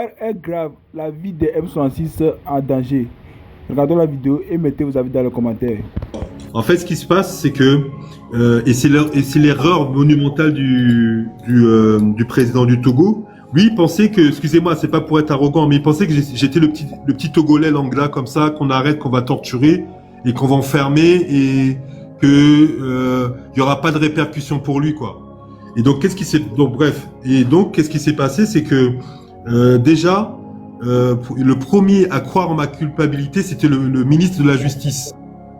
est grave, la vie des M66 en danger. Regardons la vidéo et mettez vos avis dans les commentaires. En fait, ce qui se passe, c'est que, et c'est l'erreur monumentale du président du Togo. Lui, il pensait que, excusez-moi, c'est pas pour être arrogant, mais il pensait que j'étais le petit Togolais lambda comme ça, qu'on arrête, qu'on va torturer et qu'on va enfermer et que il y aura pas de répercussions pour lui, quoi. Et donc, qu'est-ce qui s'est passé, c'est que déjà, le premier à croire en ma culpabilité, c'était le ministre de la Justice.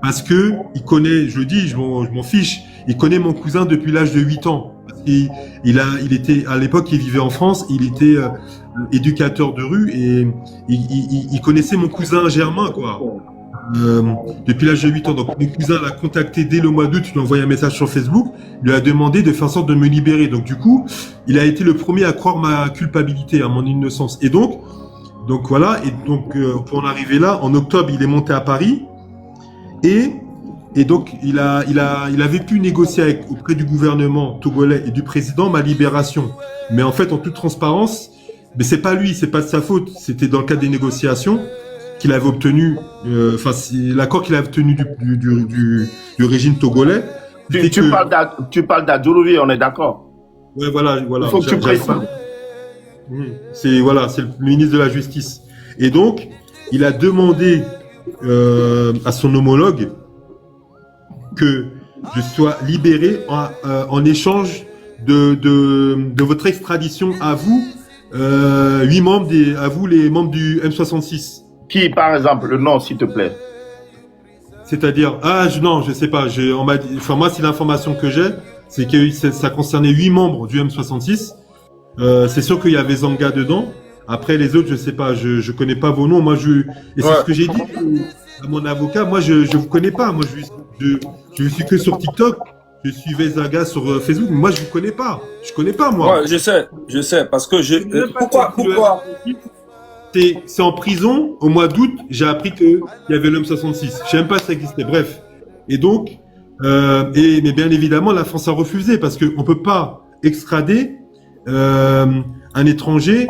Parce que il connaît, je le dis, je m'en fiche, il connaît mon cousin depuis l'âge de 8 ans. Parce il était, à l'époque, il vivait en France, il était éducateur de rue et il connaissait mon cousin Germain, quoi. Depuis l'âge de 8 ans. Donc mon cousin l'a contacté dès le mois d'août, il lui a envoyé un message sur Facebook, il lui a demandé de faire en sorte de me libérer. Donc du coup, il a été le premier à croire ma culpabilité, à mon innocence. Et donc voilà, pour en arriver là, en octobre, il est monté à Paris. Et donc, il avait pu négocier auprès du gouvernement togolais et du président ma libération. Mais en fait, en toute transparence, mais c'est pas lui, c'est pas de sa faute. C'était dans le cadre des négociations qu'il avait obtenu, l'accord qu'il avait obtenu du régime togolais. Tu parles d'Adjourouvi, on est d'accord? Ouais, voilà. Il faut que tu précises. C'est le ministre de la Justice. Et donc, il a demandé à son homologue que je sois libéré en échange de votre extradition à vous, 8 membres à vous les membres du M66. Qui, par exemple, le nom, s'il te plaît? C'est-à-dire, non, je sais pas. Moi, c'est l'information que j'ai, c'est que ça concernait 8 membres du M66. C'est sûr qu'il y avait Zanga dedans. Après, les autres, je sais pas, je connais pas vos noms. C'est ce que j'ai dit à mon avocat. Moi, je vous connais pas. Moi, je suis que sur TikTok. Je suivais Zanga sur Facebook. Moi, je vous connais pas. Je connais pas, moi. Ouais, je sais, parce que pourquoi? C'est en prison, au mois d'août, j'ai appris qu'il y avait l'homme 66. Je sais même pas si ça existait. Bref. Et donc, mais bien évidemment, la France a refusé parce qu'on peut pas extrader un étranger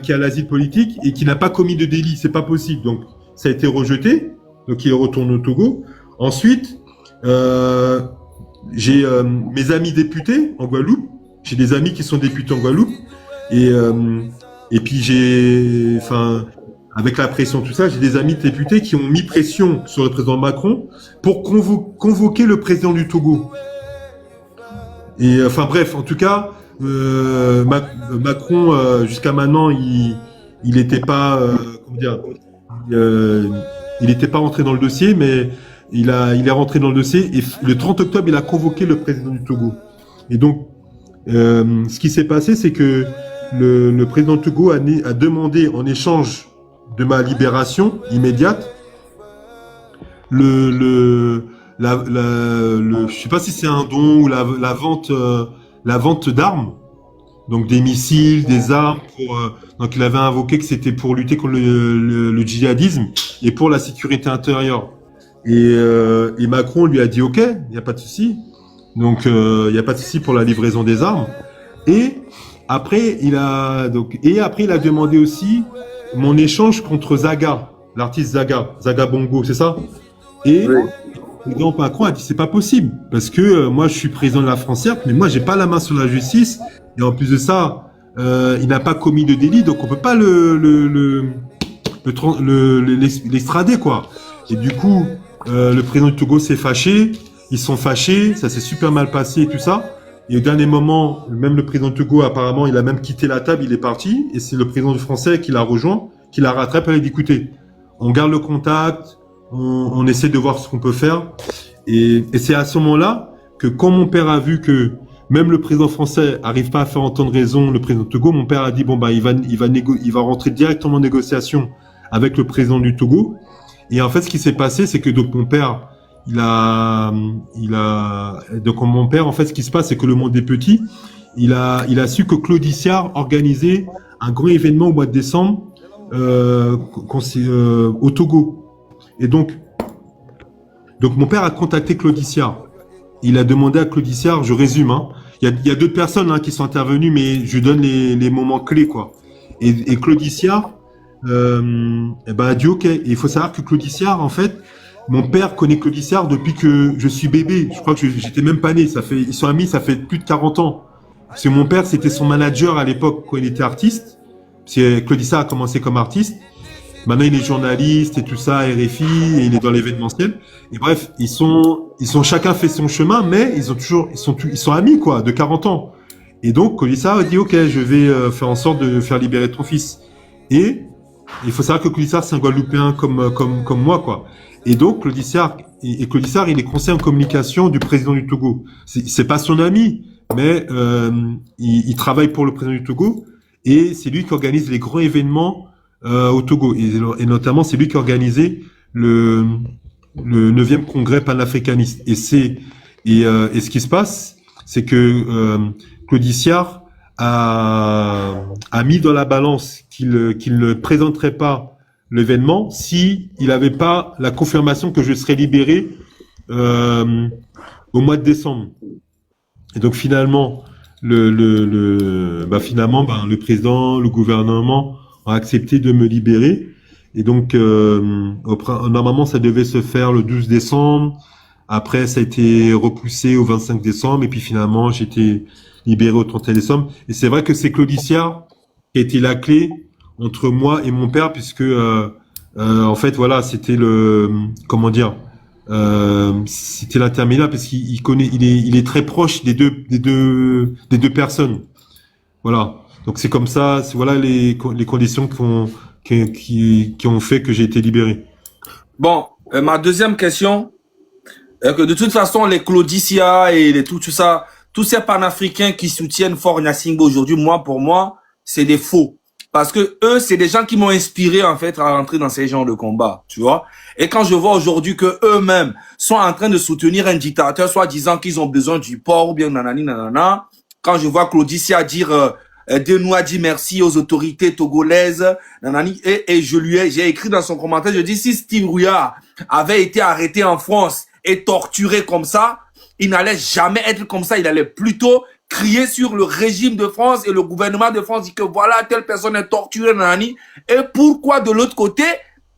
qui a l'asile politique et qui n'a pas commis de délit. C'est pas possible. Donc, ça a été rejeté. Donc, il retourne au Togo. Ensuite, j'ai mes amis députés en Guadeloupe. J'ai des amis qui sont députés en Guadeloupe. Et puis avec la pression, tout ça, j'ai des amis députés qui ont mis pression sur le président Macron pour convoquer le président du Togo. Et bref, en tout cas, Macron, jusqu'à maintenant, il n'était pas, il n'était pas rentré dans le dossier, mais il est rentré dans le dossier. Et le 30 octobre, il a convoqué le président du Togo. Et donc, ce qui s'est passé, c'est que le président du Togo a demandé en échange de ma libération immédiate je sais pas si c'est un don ou la vente d'armes, donc des missiles, des armes donc il avait invoqué que c'était pour lutter contre le djihadisme et pour la sécurité intérieure. Et Macron lui a dit OK, il n'y a pas de souci. Donc il n'y a pas de souci pour la livraison des armes. Et après il a demandé aussi mon échange contre Zaga, l'artiste Zaga Bongo, c'est ça? Et oui. Le président Macron a dit c'est pas possible parce que moi je suis président de la France, certes, mais moi j'ai pas la main sur la justice et en plus de ça, il n'a pas commis de délit, donc on peut pas l'extrader, quoi. Et du coup, le président du Togo s'est fâché, ils sont fâchés, ça s'est super mal passé et tout ça. Et au dernier moment, même le président du Togo, apparemment, il a même quitté la table, il est parti. Et c'est le président du Français qui l'a rejoint, qui l'a rattrapé. Il a dit, écoutez, on garde le contact, on essaie de voir ce qu'on peut faire. Et c'est à ce moment-là que quand mon père a vu que même le président français arrive pas à faire entendre raison le président du Togo, mon père a dit, bon, bah, il va rentrer directement en négociation avec le président du Togo. Et en fait, ce qui s'est passé, c'est que donc mon père, donc mon père, en fait, ce qui se passe, c'est que le monde est petit. Il a su que Claude Issard organisait un grand événement au mois de décembre au Togo. Et donc mon père a contacté Claude Issard. Il a demandé à Claude Issard, je résume, hein, il y a d'autres personnes qui sont intervenues, mais je donne les moments clés, quoi. Et Claudiciard a dit ok. Et il faut savoir que Claudiciard, en fait, mon père connaît Claudiciard depuis que je suis bébé. Je crois que j'étais même pas né. Ils sont amis, ça fait plus de 40 ans. Parce que mon père, c'était son manager à l'époque quand il était artiste. Parce que Claudiciard a commencé comme artiste. Maintenant, il est journaliste et tout ça, RFI, et il est dans l'événementiel. Et bref, ils sont chacun fait son chemin, mais ils sont amis, quoi, de 40 ans. Et donc, Claudiciard a dit, ok, je vais faire en sorte de faire libérer ton fils. Et il faut savoir que Claudiciard, c'est un Guadeloupéen comme moi, quoi. Et donc, Claudiciard, il est conseiller en communication du président du Togo. C'est pas son ami, mais il travaille pour le président du Togo, et c'est lui qui organise les grands événements au Togo. Et notamment, c'est lui qui a organisé le 9e congrès panafricaniste. Et ce qui se passe, c'est que Claudiciard a mis dans la balance qu'il ne présenterait pas l'événement si il n'avait pas la confirmation que je serais libéré au mois de décembre. Et donc finalement, le président, le gouvernement a accepté de me libérer. Et donc, normalement, ça devait se faire le 12 décembre. Après, ça a été repoussé au 25 décembre. Et puis finalement, j'ai été libéré au 31 décembre. Et c'est vrai que c'est Claudiciard qui a été la clé entre moi et mon père, puisque en fait, voilà, c'était c'était l'intermédiaire, parce il est très proche des deux personnes. Voilà. Donc c'est comme ça, voilà les conditions qui ont fait que j'ai été libéré. Bon, ma deuxième question est que de toute façon, les Claudicia et tout ça, tous ces panafricains qui soutiennent Faure Gnassingbé aujourd'hui, pour moi, c'est des faux. Parce que eux, c'est des gens qui m'ont inspiré, en fait, à rentrer dans ces genres de combats, tu vois. Et quand je vois aujourd'hui que eux-mêmes sont en train de soutenir un dictateur, soit disant qu'ils ont besoin du port, ou bien nanani nanana, quand je vois Claudicia dire, Denoua dit merci aux autorités togolaises, nanani, et j'ai écrit dans son commentaire, je dis, si Steve Rouillard avait été arrêté en France et torturé comme ça, il n'allait jamais être comme ça, il allait plutôt crier sur le régime de France et le gouvernement de France, dit que voilà, telle personne est torturée, nanani. Et pourquoi de l'autre côté,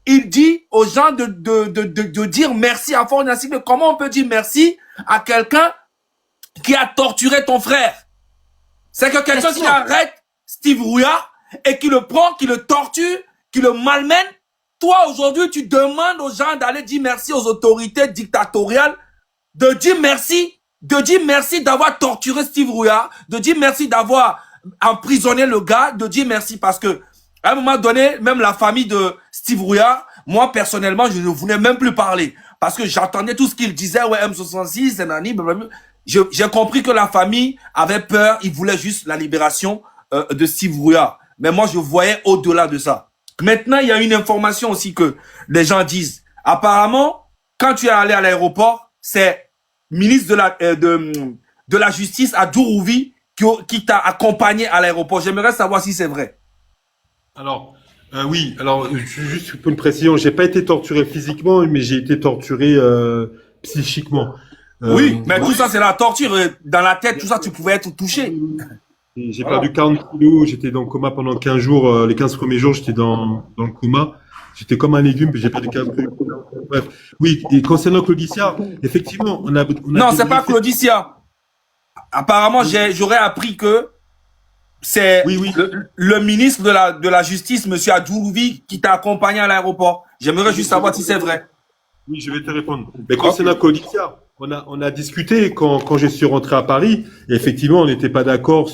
il dit aux gens de dire merci à Faure Gnassingbé? Comment on peut dire merci à quelqu'un qui a torturé ton frère? C'est que quelqu'un qui arrête Steve Rouillard et qui le prend, qui le torture, qui le malmène. Toi, aujourd'hui, tu demandes aux gens d'aller dire merci aux autorités dictatoriales, de dire merci d'avoir torturé Steve Rouillard, de dire merci d'avoir emprisonné le gars, de dire merci parce que à un moment donné, même la famille de Steve Rouillard, moi, personnellement, je ne voulais même plus parler parce que j'entendais tout ce qu'il disait, ouais, M66, nanani, blablabla. J'ai compris que la famille avait peur, ils voulaient juste la libération de Steve Rouillard. Mais moi, je voyais au-delà de ça. Maintenant, il y a une information aussi que les gens disent. Apparemment, quand tu es allé à l'aéroport, c'est ministre de la Justice à Dourouvi qui t'a accompagné à l'aéroport. J'aimerais savoir si c'est vrai. Alors, oui, alors juste pour une précision, j'ai pas été torturé physiquement, mais j'ai été torturé psychiquement. Oui, mais tout ça, c'est la torture. Dans la tête, tout ça, tu pouvais être touché. J'ai perdu 40 kilos, j'étais dans le coma pendant 15 jours. Les 15 premiers jours, j'étais dans le coma. J'étais comme un légume, puis j'ai perdu 15 kilos. Bref, oui, et concernant Claudiciard, effectivement, on a non, c'est pas Claudiciard. Apparemment, j'aurais appris que c'est le ministre de la Justice, monsieur Adjourouvi, qui t'a accompagné à l'aéroport. J'aimerais juste savoir si c'est vrai. Oui, je vais te répondre. Mais concernant Claudiciard, on a discuté quand je suis rentré à Paris, et effectivement, on n'était pas d'accord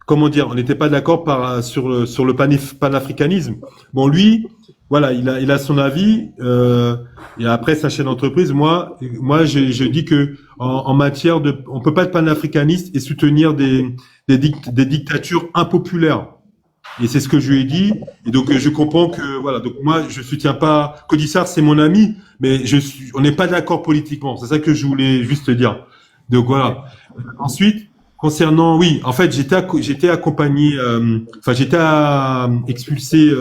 comment dire, on n'était pas d'accord sur le panafricanisme. Bon, lui, voilà, il a son avis, et après sa chaîne d'entreprise, moi, je dis que en matière on peut pas être panafricaniste et soutenir des dictatures impopulaires. Et c'est ce que je lui ai dit. Et donc, je comprends que, voilà. Donc, moi, je soutiens pas, Claudiciard, c'est mon ami, mais on n'est pas d'accord politiquement. C'est ça que je voulais juste te dire. Donc, voilà. Ensuite, concernant, oui, en fait, j'étais accompagné, j'étais expulsé,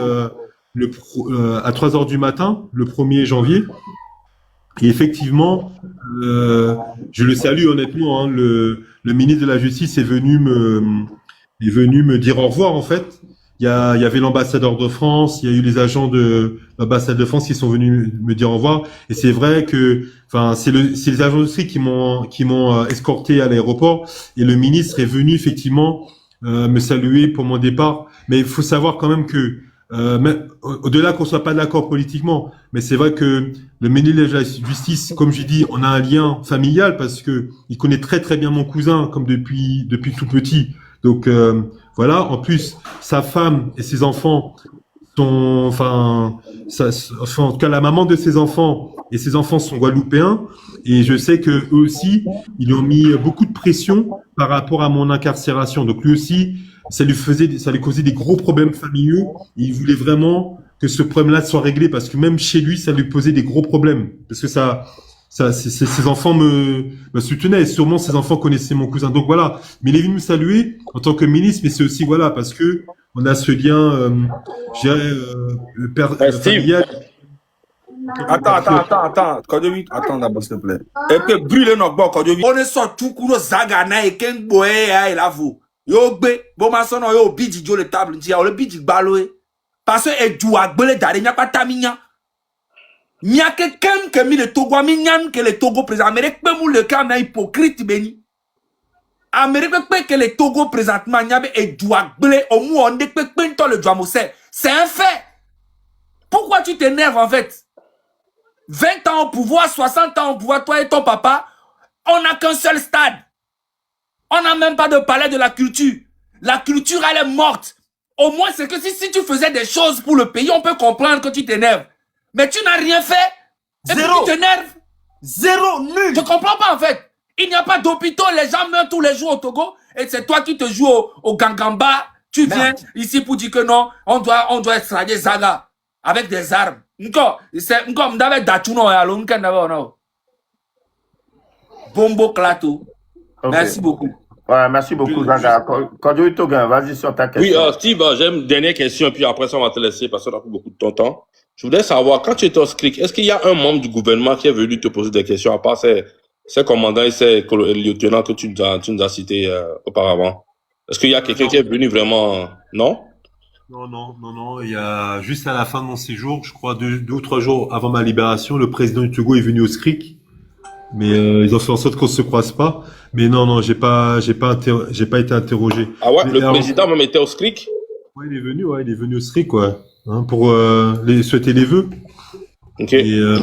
à 3 heures du matin, le 1er janvier. Et effectivement, je le salue honnêtement, hein, le ministre de la Justice est venu est venu me dire au revoir en fait. Il y avait l'ambassadeur de France, il y a eu les agents de l'ambassade de France qui sont venus me dire au revoir. Et c'est vrai que, enfin, c'est les agents de ski qui m'ont escorté à l'aéroport. Et le ministre est venu effectivement me saluer pour mon départ. Mais il faut savoir quand même que au-delà qu'on soit pas d'accord politiquement, mais c'est vrai que le ministre de la Justice, comme j'ai dit, on a un lien familial parce que il connaît très très bien mon cousin, comme depuis tout petit. Donc voilà. En plus, sa femme et ses enfants sont, enfin, en tout cas, la maman de ses enfants et ses enfants sont guadeloupéens. Et je sais que eux aussi, ils ont mis beaucoup de pression par rapport à mon incarcération. Donc lui aussi, ça lui causait des gros problèmes familiaux. Et il voulait vraiment que ce problème-là soit réglé parce que même chez lui, ça lui posait des gros problèmes. Parce que ses enfants me soutenaient et sûrement ses enfants connaissaient mon cousin. Donc voilà. Mais il est venu me saluer en tant que ministre, mais c'est aussi, voilà, parce que on a ce lien, je dirais, Steve, familial. attends. Kodovi, attends d'abord, s'il te plaît. Et puis, brûle notre bord, Kodovi. On est sorti tout court, Zagana et Ken Boé, et là, vous. Yo, bé, bon, ma son, yo, bidji, jo, le table, on le bidji, baloé. Parce que, et du agbele, d'arrêt, n'y a pas tamigna. N'y a quelqu'un qui a mis le Togo, mignan, que le Togo présent. Amérique, même où le cas, n'a hypocrite, béni. Amérique, que le Togo présentement, n'y a pas et du agbele, au moins, on est que le Djamose. C'est un fait. Pourquoi tu t'énerves, en fait? 20 ans au pouvoir, 60 ans au pouvoir, toi et ton papa, on n'a qu'un seul stade. On n'a même pas de palais de la culture. La culture, elle est morte. Au moins, c'est que si tu faisais des choses pour le pays, on peut comprendre que tu t'énerves. Mais tu n'as rien fait. Et puis tu t'énerves. Zéro, nul. Je comprends pas, en fait. Il n'y a pas d'hôpitaux, les gens meurent tous les jours au Togo. Et c'est toi qui te joues au Gangamba. Tu viens ici pour dire que non, on doit extrader Zaga avec des armes. C'est comme David Dachuno et Alon Bombo Klato. Ok. Merci beaucoup. Ouais, merci beaucoup, Zaga. Kodovi Togan, vas-y sur ta Oui, question. Steve, j'ai une dernière question, puis après ça, on va te laisser parce qu'on a plus beaucoup de ton temps. Je voudrais savoir, quand tu étais au SCRIC, est-ce qu'il y a un membre du gouvernement qui est venu te poser des questions, à part ces commandants et ces lieutenants que tu nous as cités auparavant? Est-ce qu'il y a quelqu'un qui est venu vraiment... Non? Non. Il y a juste à la fin de mon séjour, je crois 2 ou 3 jours avant ma libération, le président du Togo est venu au SCRIC. Mais ils ont fait en sorte qu'on se croise pas. Mais non, j'ai pas été interrogé. Ah ouais, Mais le alors, président même était au SCRIC? ouais, il est venu au SCRIC, quoi, hein, pour souhaiter les vœux. Ok. Et je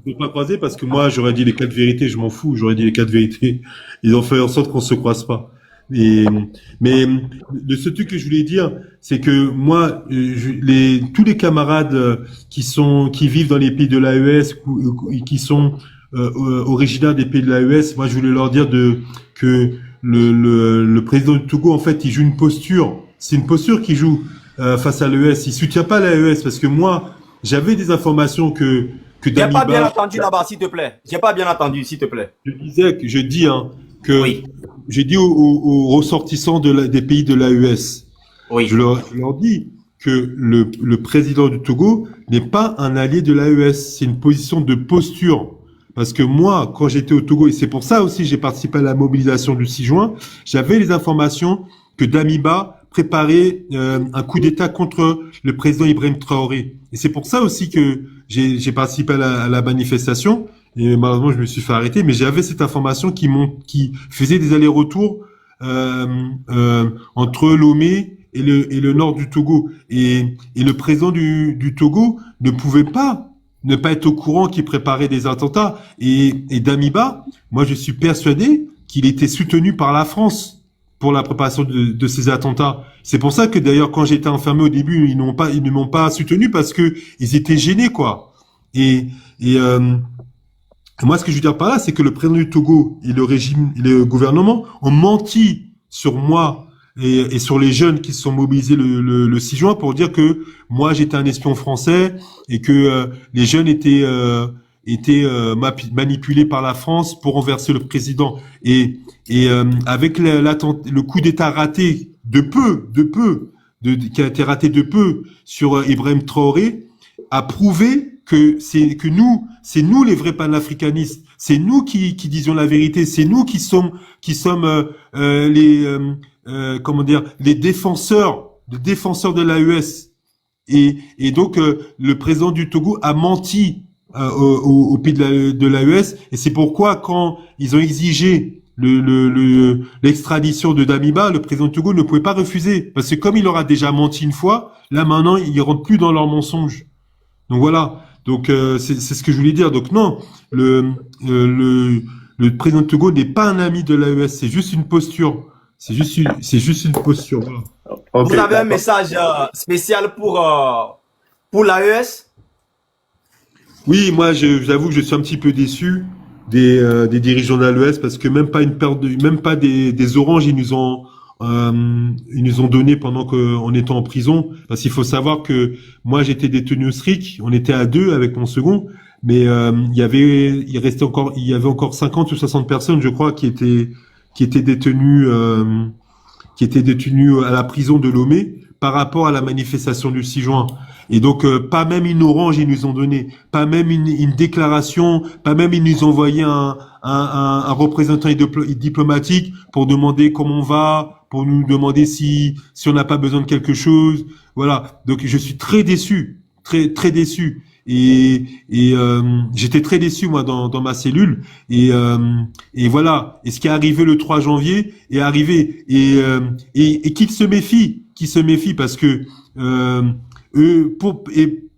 ne pas croiser parce que moi, j'aurais dit les 4 vérités, je m'en fous, j'aurais dit les 4 vérités. Ils ont fait en sorte qu'on se croise pas. Mais le seul truc que je voulais dire, c'est que moi, tous les camarades qui vivent dans les pays de l'AES, qui sont originaires des pays de l'AES, moi, je voulais leur dire que le président du Togo, en fait, il joue une posture. C'est une posture qu'il joue face à l'AES. Il soutient pas l'AES parce que moi, j'avais des informations que J'ai Damiba. pas bien entendu là-bas, s'il te plaît. J'ai pas bien entendu, s'il te plaît. Je dis que Oui. j'ai dit aux ressortissants des pays de l'AES. Oui. Je leur dis que le président du Togo n'est pas un allié de l'AES. C'est une position de posture. Parce que moi, quand j'étais au Togo, et c'est pour ça aussi j'ai participé à la mobilisation du 6 juin, j'avais les informations que Damiba préparait un coup d'État contre le président Ibrahim Traoré. Et c'est pour ça aussi que j'ai participé à la manifestation. Et malheureusement, je me suis fait arrêter. Mais j'avais cette information qui faisait des allers-retours entre Lomé et le nord du Togo. Et le président du Togo ne pouvait pas ne pas être au courant qu'il préparait des attentats. Et Damiba, moi, je suis persuadé qu'il était soutenu par la France pour la préparation de ces attentats. C'est pour ça que d'ailleurs, quand j'étais enfermé au début, ils ne m'ont pas soutenu parce que ils étaient gênés, quoi. Moi, ce que je veux dire par là, c'est que le président du Togo et le régime, et le gouvernement ont menti sur moi et sur les jeunes qui se sont mobilisés le 6 juin pour dire que moi j'étais un espion français et que les jeunes étaient manipulés par la France pour renverser le président. Et avec le coup d'État raté qui a été raté de peu sur Ibrahim Traoré, a prouvé que c'est nous les vrais panafricanistes, c'est nous qui disions la vérité, c'est nous qui sommes comment dire, les défenseurs de l'AES. Et donc, le président du Togo a menti au pays de l'AES, et c'est pourquoi quand ils ont exigé l'extradition de Damiba, le président du Togo ne pouvait pas refuser, parce que comme il leur a déjà menti une fois, là maintenant ils rentrent plus dans leurs mensonges. Donc voilà. Donc c'est ce que je voulais dire. Donc non, le président du Togo n'est pas un ami de l'AES, c'est juste une posture. C'est juste une posture. Voilà. Ok, Vous avez un d'accord. message spécial pour l'AES? Oui, moi, j'avoue que je suis un petit peu déçu des dirigeants de l'AES parce que même pas des oranges, ils nous ont donné pendant qu'en étant en prison. Parce qu'il faut savoir que moi, j'étais détenu au SRIC, on était à 2 avec mon second, mais il y avait encore 50 ou 60 personnes, je crois, qui étaient détenues à la prison de Lomé par rapport à la manifestation du 6 juin. Et donc, pas même une orange ils nous ont donné, pas même une déclaration, pas même ils nous ont envoyé un représentant diplomatique pour demander comment on va, pour nous demander si on n'a pas besoin de quelque chose. Voilà. Donc, je suis très déçu, très très déçu. Et j'étais très déçu moi dans ma cellule. Et voilà. Et ce qui est arrivé le 3 janvier est arrivé. Et qu'ils se méfient parce que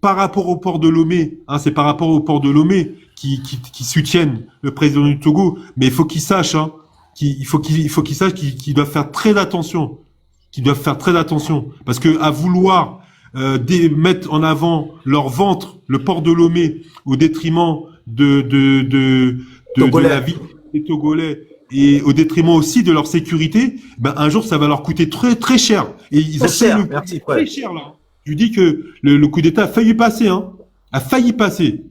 par rapport au port de Lomé, hein, c'est par rapport au port de Lomé qui soutiennent le président du Togo, mais il faut qu'ils sachent, hein, qu'il faut qu'ils sachent qu'ils doivent faire très attention, parce que à vouloir mettre en avant leur ventre, le port de Lomé, au détriment de la vie des Togolais et au détriment aussi de leur sécurité, ben un jour ça va leur coûter très très cher. Et ils ont cher, payé merci, très cher là. Je dis que le coup d'État a failli passer, hein, a failli passer.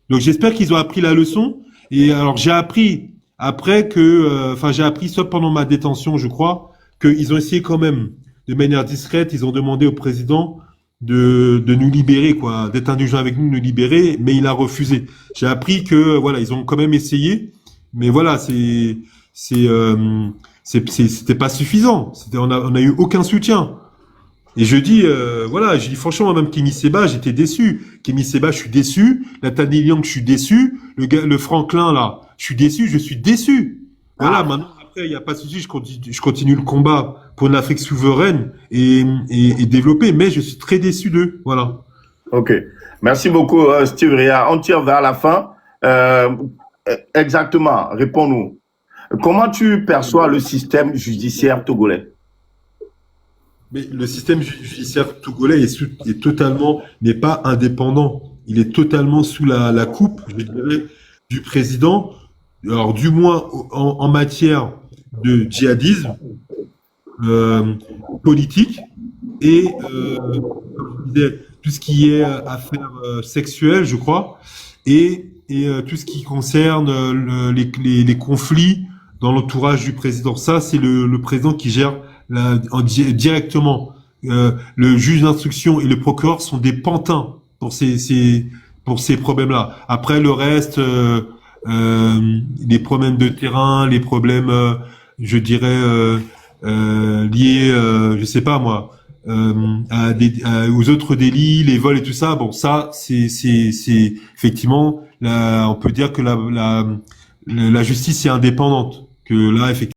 Donc j'espère qu'ils ont appris la leçon. Et alors j'ai appris après j'ai appris soit pendant ma détention, je crois, qu'ils ont essayé quand même de manière discrète. Ils ont demandé au président de nous libérer, quoi, d'être indulgent avec nous, de nous libérer, mais il a refusé. J'ai appris que voilà, ils ont quand même essayé, mais voilà, c'était pas suffisant. On a eu aucun soutien. Et je dis franchement, même Kémy Séba, j'étais déçu. Kémy Séba, je suis déçu. La Tani Liang, je suis déçu. Le Franklin là, je suis déçu. Voilà, maintenant après, il y a pas de souci, je continue le combat pour une Afrique souveraine et développée, mais je suis très déçu d'eux. Voilà. Ok. Merci beaucoup, Steve Ria. On tire vers la fin. Exactement, réponds-nous. Comment tu perçois le système judiciaire togolais? Mais le système judiciaire togolais n'est pas indépendant. Il est totalement sous la coupe, je dirais, du président. Alors, du moins, en matière de djihadisme, politique et, comme je disais, tout ce qui est affaires sexuelles, je crois, et tout ce qui concerne les conflits dans l'entourage du président. Ça, c'est le président qui gère directement. Le juge d'instruction et le procureur sont des pantins pour ces problèmes-là. Après, le reste, les problèmes de terrain, les problèmes, je dirais, liés, je sais pas moi, aux autres délits, les vols et tout ça. Bon, ça, c'est effectivement, on peut dire que la justice est indépendante. Que là, effectivement,